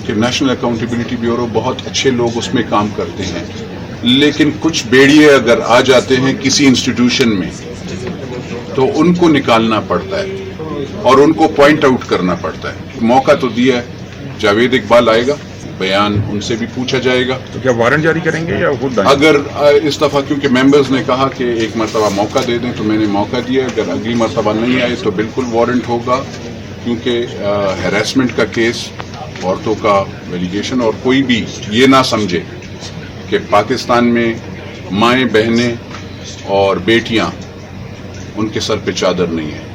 कि national accountability bureau बहुत अच्छे लोग उसमें काम करते हैं, लेकिन कुछ बेड़िए अगर आ जाते हैं किसी इंस्टीट्यूशन में तो उनको निकालना पड़ता है और उनको पॉइंट आउट करना पड़ता है। मौका तो दिया है, जावेद इकबाल आएगा, बयान उनसे भी पूछा जाएगा। तो क्या वारंट जारी करेंगे या खुद? अगर इस दफा क्योंकि मेंबर्स ने कहा कि एक मरतबा मौका दे दें तो मैंने मौका दिया। अगर अगली मरतबा नहीं आए तो बिल्कुल वारंट होगा, क्योंकि हैरेसमेंट का केस, औरतों का एलिगेशन, और कोई भी ये ना समझे कि पाकिस्तान में माएँ बहनें और बेटियां उनके सर पे चादर नहीं है।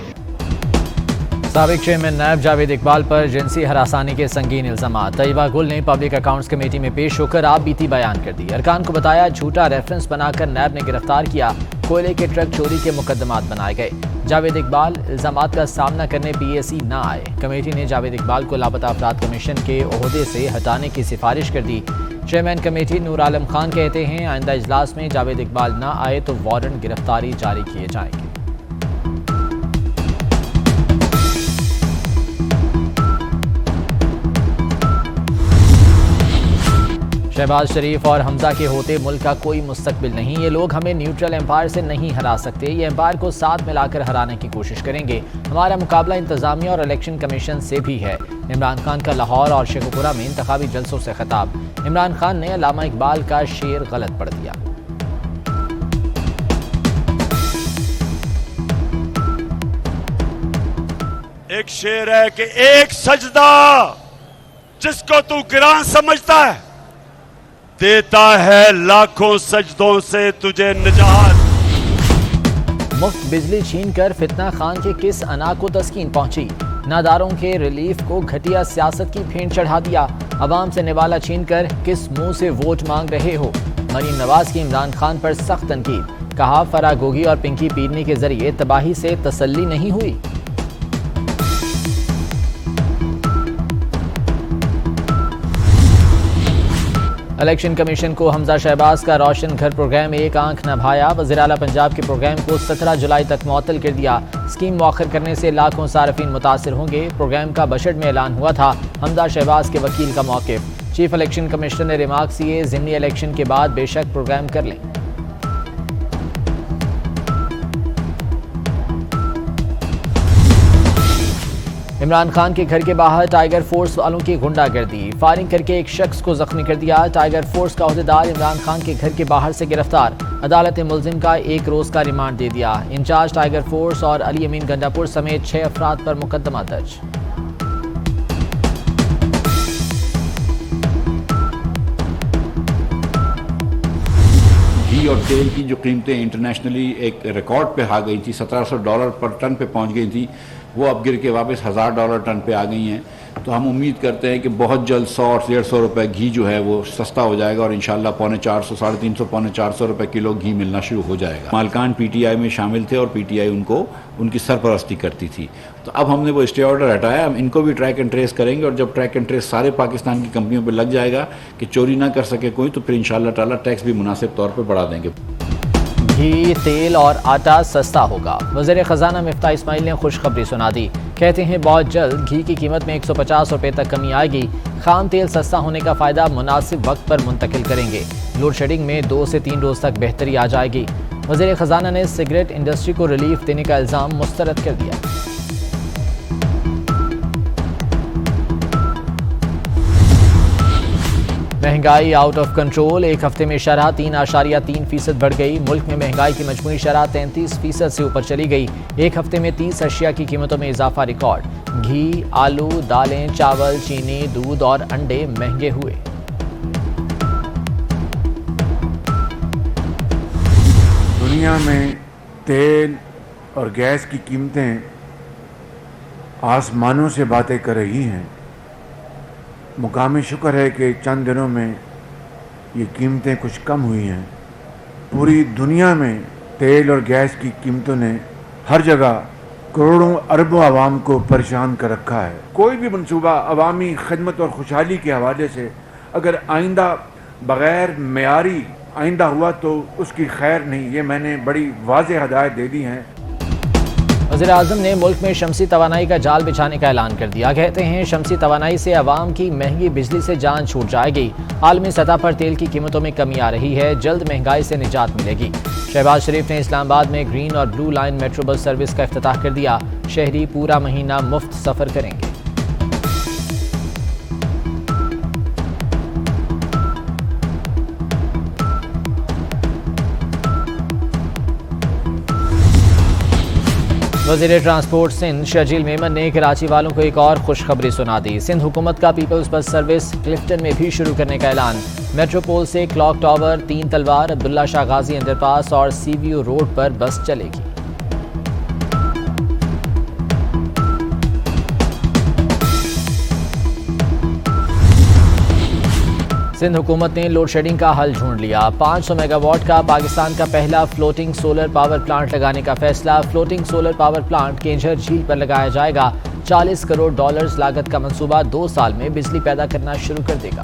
साबिक चेयरमैन नायब जावेद इकबाल पर जिनसी हरासानी के संगीन इल्जामात। तैयबा गुल ने पब्लिक अकाउंट्स कमेटी में पेश होकर आप बीती बयान कर दी। अरकान को बताया झूठा रेफरेंस बनाकर नायब ने गिरफ्तार किया। कोयले के ट्रक चोरी के मुकदमात बनाए गए। जावेद इकबाल इल्जामात का सामना करने PAC न आए। कमेटी ने जावेद इकबाल को लापता अफराद कमीशन के ओहदे से हटाने की सिफारिश कर दी। चेयरमैन कमेटी नूर आलम खान कहते हैं आइंदा इजलास में जावेद इकबाल न आए तो वारंट गिरफ्तारी जारी किए जाएंगे। शहबाज शरीफ और हमजा के होते मुल्क का कोई मुस्तकबिल नहीं। ये लोग हमें न्यूट्रल एम्पायर से नहीं हरा सकते। ये एम्पायर को साथ मिलाकर हराने की कोशिश करेंगे। हमारा मुकाबला इंतजामिया और इलेक्शन कमीशन से भी है। इमरान खान का लाहौर और शेखुपुरा में इंतखाबी जलसों से खिताब। इमरान खान ने अल्लामा इकबाल का शेर गलत पढ़ दिया। एक शेर है कि एक सजदा जिसको तू गिरां समझता है देता है लाखों सजदों से तुझे निजात। मुफ्त बिजली छीनकर फितना खान के किस अना को तस्कीन पहुंची। नादारों के रिलीफ को घटिया सियासत की फेंट चढ़ा दिया। अवाम से निवाला छीनकर किस मुंह से वोट मांग रहे हो। मरीम नवाज की इमरान खान पर सख्त तनकीद। कहा फराह गोगी और पिंकी पीरनी के जरिए तबाही से तसल्ली नहीं हुई। इलेक्शन कमीशन को हमजा शहबाज का रोशन घर प्रोग्राम एक आंख न भाया। वज़ीर आला पंजाब के प्रोग्राम को 17 जुलाई तक मुअत्तल कर दिया। स्कीम मौखर करने से लाखों सार्फिन मुतासिर होंगे। प्रोग्राम का बजट में ऐलान हुआ था। हमजा शहबाज के वकील का मौक़िफ़। चीफ इलेक्शन कमिश्नर ने रिमार्क्स किए ज़िमनी इलेक्शन के बाद बेशक प्रोग्राम कर लें। इमरान खान के घर के बाहर टाइगर फोर्स वालों की गुंडागर्दी। फायरिंग करके एक शख्स को जख्मी कर दिया। टाइगर फोर्स का ओहदेदार इमरान खान के घर के बाहर से गिरफ्तार। अदालत ने मुलजिम का 1 रोज का रिमांड दे दिया। इंचार्ज टाइगर फोर्स और अली अमीन गंडापुर समेत 6 अफराद पर मुकदमा दर्ज। घी और तेल की जो कीमतें इंटरनेशनली एक रिकॉर्ड पे आ गई थी, $1700 पर टन पे पहुंच गई थी, वो अब गिर के वापस $1000 टन पे आ गई हैं। तो हम उम्मीद करते हैं कि बहुत जल्द 100 और 150 रुपये घी जो है वो सस्ता हो जाएगा और इंशाल्लाह 350, 350, 450 रुपये किलो घी मिलना शुरू हो जाएगा। मालकान PTI में शामिल थे और PTI उनको उनकी सरपरस्ती करती थी। तो अब हमने वो स्टे ऑर्डर हटाया। हम इनको भी ट्रैक एंड ट्रेस करेंगे और जब ट्रैक एंड ट्रेस सारे पाकिस्तान की कंपनियों पर लग जाएगा कि चोरी ना कर सके कोई, तो फिर इंशाल्लाह ताला टैक्स भी मुनासिब तौर पर बढ़ा देंगे। घी, तेल और आटा सस्ता होगा। वज़ीर ख़जाना मिफ्ता इस्माइल ने खुशखबरी सुना दी। कहते हैं बहुत जल्द घी की कीमत में 150 रुपये तक कमी आएगी। खाम तेल सस्ता होने का फ़ायदा मुनासिब वक्त पर मुंतकिल करेंगे। लोड शेडिंग में 2 से 3 रोज़ तक बेहतरी आ जाएगी। वज़ीर ख़जाना ने सिगरेट इंडस्ट्री को रिलीफ देने का इल्ज़ाम मुस्तरद कर दिया। महंगाई आउट ऑफ कंट्रोल। एक हफ्ते में शरह 3.3% बढ़ गई। मुल्क में महंगाई की मजमूई शरह 33% से ऊपर चली गई। एक हफ्ते में 30 अशिया की कीमतों में इजाफा रिकॉर्ड। घी, आलू, दालें, चावल, चीनी, दूध और अंडे महंगे हुए। दुनिया में तेल और गैस की कीमतें आसमानों से बातें कर रही हैं। मुकामी शुक्र है कि चंद दिनों में ये कीमतें कुछ कम हुई हैं। पूरी दुनिया में तेल और गैस की कीमतों ने हर जगह करोड़ों अरबों आवाम को परेशान कर रखा है। कोई भी मंसूबा अवामी खदमत और खुशहाली के हवाले से अगर आइंदा बग़ैर मेयारी आइंदा हुआ तो उसकी खैर नहीं। ये मैंने बड़ी वाज़ेह हदायत दे दी हैं। वज़ीर-ए-आज़म ने मुल्क में शमसी तवानाई का जाल बिछाने का ऐलान कर दिया। कहते हैं शमसी तवानाई से अवाम की महंगी बिजली से जान छूट जाएगी। आलमी सतह पर तेल की कीमतों में कमी आ रही है, जल्द महंगाई से निजात मिलेगी। शहबाज शरीफ ने इस्लामाबाद में ग्रीन और blue line metro bus service का इफ्तिताह कर दिया। शहरी पूरा महीना मुफ्त सफर करेंगे। वज़ीर ट्रांसपोर्ट सिंध शजील मेमन ने कराची वालों को एक और खुशखबरी सुना दी। सिंध हुकूमत का पीपल्स बस सर्विस क्लिफ्टन में भी शुरू करने का ऐलान। मेट्रोपोल से क्लॉक टावर, 3 तलवार, अब्दुल्ला शाह गाजी अंडरपास और सीवीयू रोड पर बस चलेगी। सिंध हुकूमत ने लोड शेडिंग का हल ढूंढ लिया। 500 मेगावाट का पाकिस्तान का पहला फ्लोटिंग सोलर पावर प्लांट लगाने का फैसला। फ्लोटिंग सोलर पावर प्लांट केंझर झील पर लगाया जाएगा। $40 करोड़ लागत का मंसूबा 2 साल में बिजली पैदा करना शुरू कर देगा।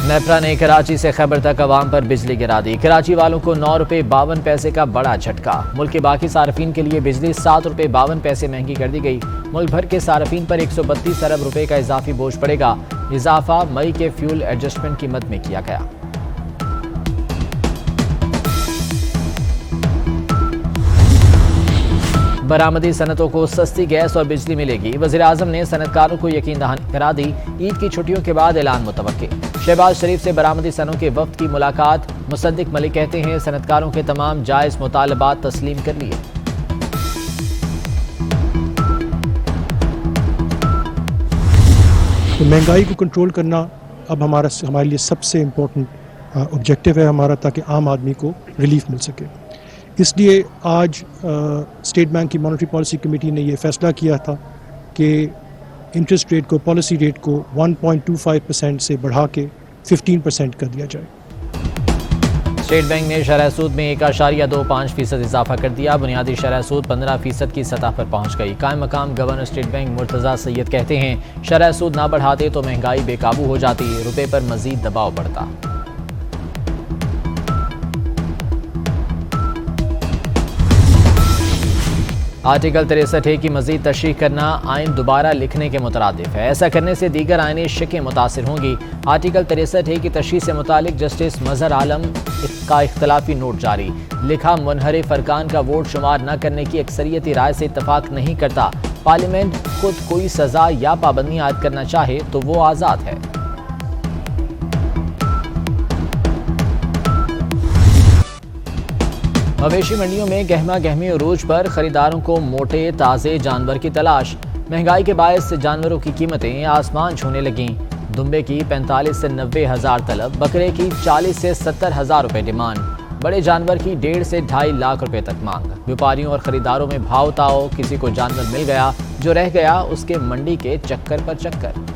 नेपरा ने कराची से खैबर तक अवाम पर बिजली गिरा दी। कराची वालों को 9 रुपये 52 पैसे का बड़ा झटका। मुल्क के बाकी सार्फिन के लिए बिजली 7 रुपये 52 पैसे महंगी कर दी गई। मुल्क भर के सार्फिन पर 132 अरब रुपए का इजाफी बोझ पड़ेगा। इजाफा मई के फ्यूल एडजस्टमेंट कीमत में किया गया। बरामदी सनतों को सस्ती गैस और बिजली मिलेगी। वज़ीर-ए-आज़म ने सनतकारों को यकीन दहानी करा दी। ईद की छुट्टियों के बाद ऐलान मुतवक्के। शहबाज शरीफ से बरामदी सनों के वफ्द की मुलाकात। मुसद्दिक मलिक कहते हैं सनतकारों के तमाम जायज़ मुतालबात तस्लीम कर लिए। तो महंगाई को कंट्रोल करना अब हमारे लिए सबसे इम्पोर्टेंट ऑब्जेक्टिव है हमारा, ताकि आम आदमी को रिलीफ मिल सके। इसलिए आज स्टेट बैंक की मॉनेटरी पॉलिसी कमेटी ने ये फैसला किया था कि इंटरेस्ट रेट को, पॉलिसी रेट को 1.25% से बढ़ा के 15% कर दिया जाए। स्टेट बैंक ने शरह सूद में 1.25% इजाफा कर दिया। बुनियादी शरह सूद 15% की सतह पर पहुंच गई। कायम मकाम governor state bank Murtaza Syed कहते हैं शरह सूद ना बढ़ाते तो महंगाई बेकाबू हो जाती, रुपए पर मजीद दबाव पड़ता। आर्टिकल 63A की मजीद तशरीह करना आइन दोबारा लिखने के मुतरादिफ है। ऐसा करने से दीगर आइनी शिकें मुतासिर होंगी। आर्टिकल 63A की तशरीह से मुतालिक जस्टिस मजहर आलम का इख्तलाफी नोट जारी। लिखा, मुनहरिफ अरकान का वोट शुमार न करने की अक्सरियती राय से इत्तफाक नहीं करता। पार्लियामेंट खुद कोई सजा या पाबंदी आयद करना चाहे तो वो आज़ाद है। मवेशी मंडियों में गहमा गहमी उरूज पर खरीदारों को मोटे ताज़े जानवर की तलाश। महंगाई के बायस जानवरों की कीमतें आसमान छूने लगीं। दुम्बे की 45 से 90 हज़ार तलब, बकरे की 40 से 70 हज़ार रुपये डिमांड, बड़े जानवर की 1.5 से 2.5 लाख रुपए तक मांग। व्यापारियों और खरीदारों में भाव ताओ। किसी को जानवर मिल गया, जो रह गया उसके मंडी के चक्कर पर चक्कर।